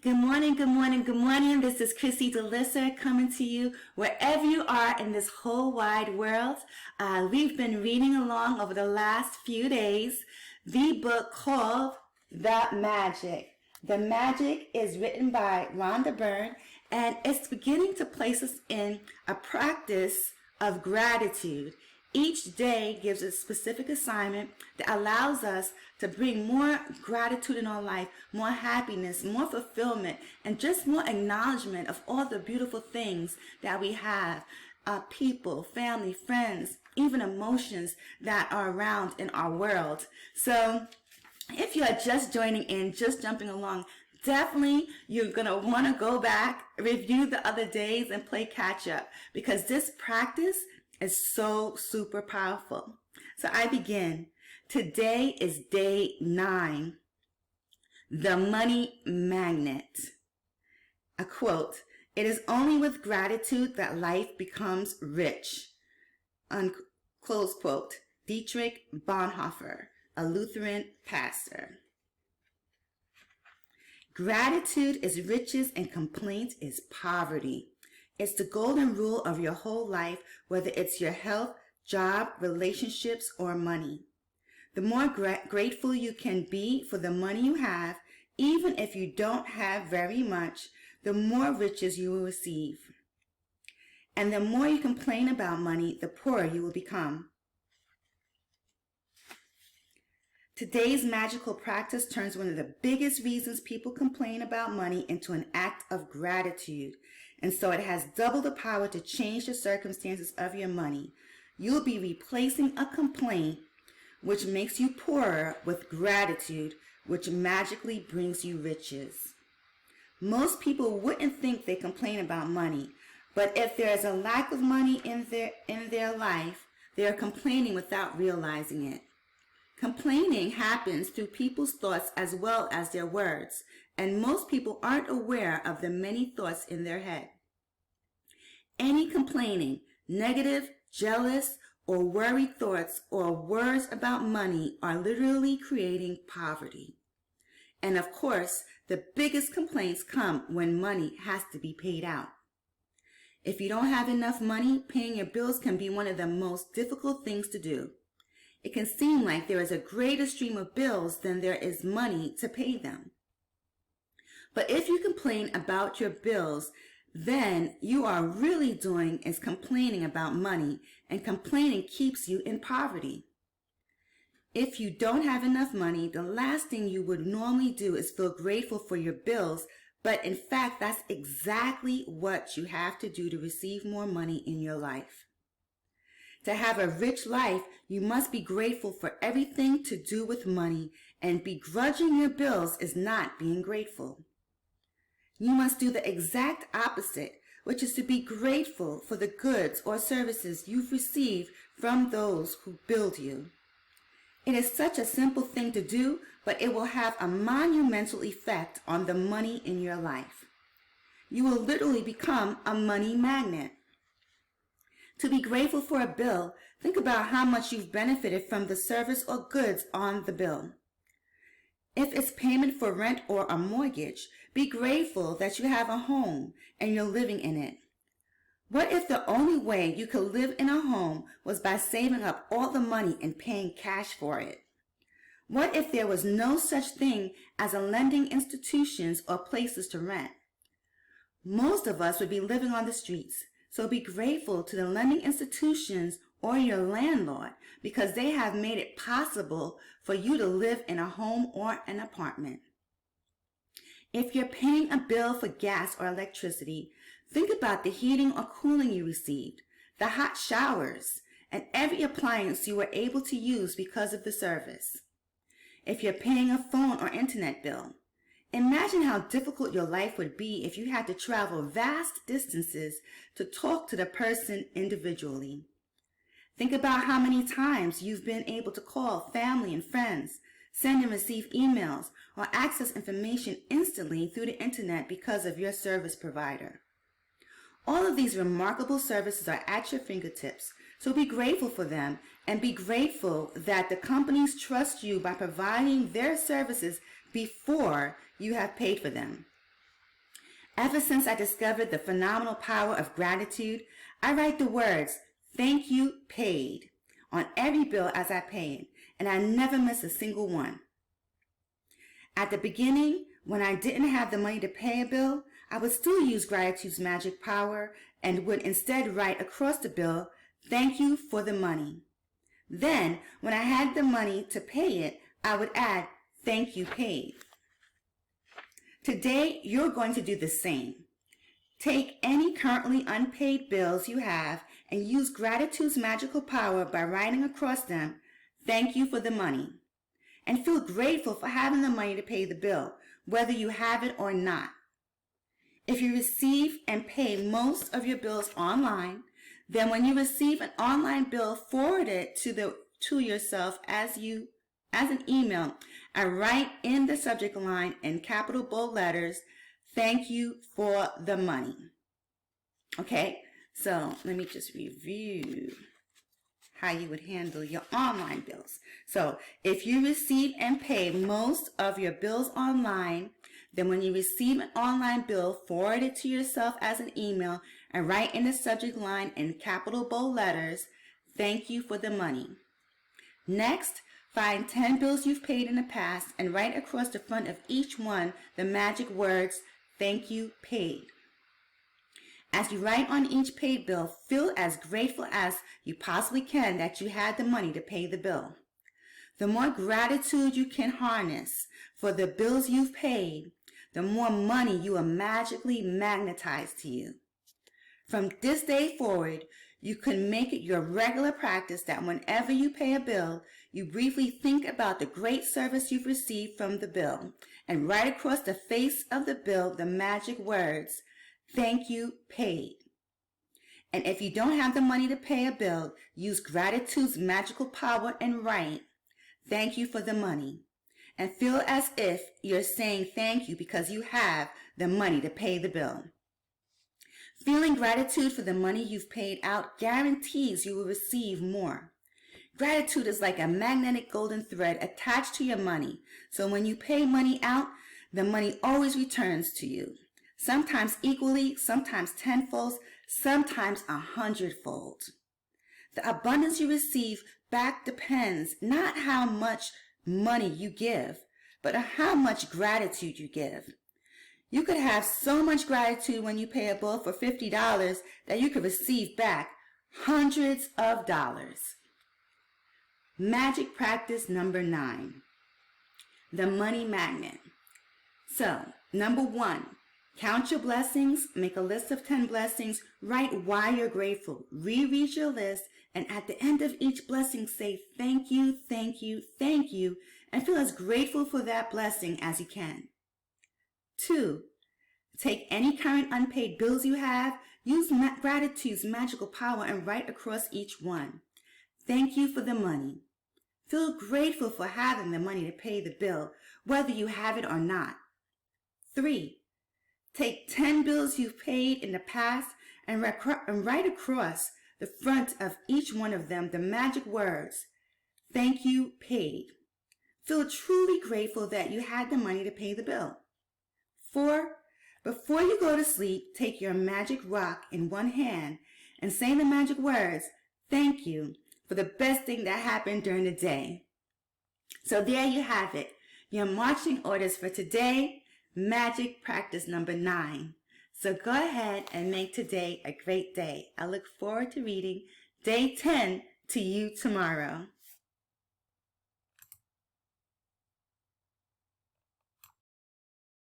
Good morning, good morning, good morning. This is Chrissy DeLissa coming to you wherever you are in this whole wide world. We've been reading along over the last few days the book called The Magic. The Magic is written by Rhonda Byrne, and it's beginning to place us in a practice of gratitude. Each day gives a specific assignment that allows us to bring more gratitude in our life, more happiness, more fulfillment, and just more acknowledgement of all the beautiful things that we have. People, family, friends, even emotions that are around in our world. So if you are just joining in, just jumping along, definitely you're going to want to go back, review the other days, and play catch up, because this practice is so super powerful. So I begin. Today is day 9. The Money Magnet. A quote, "It is only with gratitude that life becomes rich." Close quote. Dietrich Bonhoeffer, a Lutheran pastor. Gratitude is riches and complaint is poverty. It's the golden rule of your whole life, whether it's your health, job, relationships, or money. The more grateful you can be for the money you have, even if you don't have very much, the more riches you will receive. And the more you complain about money, the poorer you will become. Today's magical practice turns one of the biggest reasons people complain about money into an act of gratitude. And so it has double the power to change the circumstances of your money. You'll be replacing a complaint, which makes you poorer, with gratitude, which magically brings you riches. Most people wouldn't think they complain about money, but if there is a lack of money in their life, they are complaining without realizing it. Complaining happens through people's thoughts as well as their words, and most people aren't aware of the many thoughts in their head. Any complaining, negative, jealous, or worried thoughts or words about money are literally creating poverty. And of course, the biggest complaints come when money has to be paid out. If you don't have enough money, paying your bills can be one of the most difficult things to do. It can seem like there is a greater stream of bills than there is money to pay them. But if you complain about your bills, then you are really doing is complaining about money, and complaining keeps you in poverty. If you don't have enough money, the last thing you would normally do is feel grateful for your bills, but in fact, that's exactly what you have to do to receive more money in your life. To have a rich life, you must be grateful for everything to do with money, and begrudging your bills is not being grateful. You must do the exact opposite, which is to be grateful for the goods or services you've received from those who build you. It is such a simple thing to do, but it will have a monumental effect on the money in your life. You will literally become a money magnet. To be grateful for a bill, think about how much you've benefited from the service or goods on the bill. If it's payment for rent or a mortgage, be grateful that you have a home and you're living in it. What if the only way you could live in a home was by saving up all the money and paying cash for it? What if there was no such thing as a lending institutions or places to rent? Most of us would be living on the streets. So be grateful to the lending institutions or your landlord, because they have made it possible for you to live in a home or an apartment. If you're paying a bill for gas or electricity, think about the heating or cooling you received, the hot showers, and every appliance you were able to use because of the service. If you're paying a phone or internet bill, imagine how difficult your life would be if you had to travel vast distances to talk to the person individually. Think about how many times you've been able to call family and friends, send and receive emails, or access information instantly through the internet because of your service provider. All of these remarkable services are at your fingertips, so be grateful for them, and be grateful that the companies trust you by providing their services before you have paid for them. Ever since I discovered the phenomenal power of gratitude, I write the words, "Thank you, paid," on every bill as I pay it, and I never miss a single one. At the beginning, when I didn't have the money to pay a bill, I would still use gratitude's magic power and would instead write across the bill, "Thank you for the money." Then, when I had the money to pay it, I would add, "Thank you, paid." Today, you're going to do the same. Take any currently unpaid bills you have and use gratitude's magical power by writing across them, "Thank you for the money." And feel grateful for having the money to pay the bill, whether you have it or not. If you receive and pay most of your bills online, then when you receive an online bill, forward it to yourself as an email and write in the subject line in capital bold letters, "Thank you for the money." Okay, so let me just review how you would handle your online bills. So if you receive and pay most of your bills online, then when you receive an online bill, forward it to yourself as an email and write in the subject line in capital bold letters, "Thank you for the money." Next, find 10 bills you've paid in the past and write across the front of each one the magic words, "Thank you, paid." As you write on each paid bill, feel as grateful as you possibly can that you had the money to pay the bill. The more gratitude you can harness for the bills you've paid, the more money you will magically magnetize to you. From this day forward, you can make it your regular practice that whenever you pay a bill, you briefly think about the great service you've received from the bill and write across the face of the bill the magic words, "Thank you, paid." And if you don't have the money to pay a bill, use gratitude's magical power and write, "Thank you for the money." And feel as if you're saying thank you because you have the money to pay the bill. Feeling gratitude for the money you've paid out guarantees you will receive more. Gratitude is like a magnetic golden thread attached to your money. So when you pay money out, the money always returns to you. Sometimes equally, sometimes tenfold, sometimes 100-fold. The abundance you receive back depends not how much money you give, but on how much gratitude you give. You could have so much gratitude when you pay a bill for $50 that you could receive back hundreds of dollars. Magic practice number 9, the money magnet. So, number 1, count your blessings, make a list of 10 blessings, write why you're grateful, reread your list, and at the end of each blessing say thank you, thank you, thank you, and feel as grateful for that blessing as you can. 2, take any current unpaid bills you have, use gratitude's magical power and write across each one, "Thank you for the money." Feel grateful for having the money to pay the bill, whether you have it or not. 3, take 10 bills you've paid in the past and write across the front of each one of them the magic words, "Thank you, paid." Feel truly grateful that you had the money to pay the bill. 4, before you go to sleep, take your magic rock in one hand and say the magic words, "Thank you," for the best thing that happened during the day. So there you have it, your marching orders for today, magic practice number 9. So go ahead and make today a great day. I look forward to reading day 10 to you tomorrow.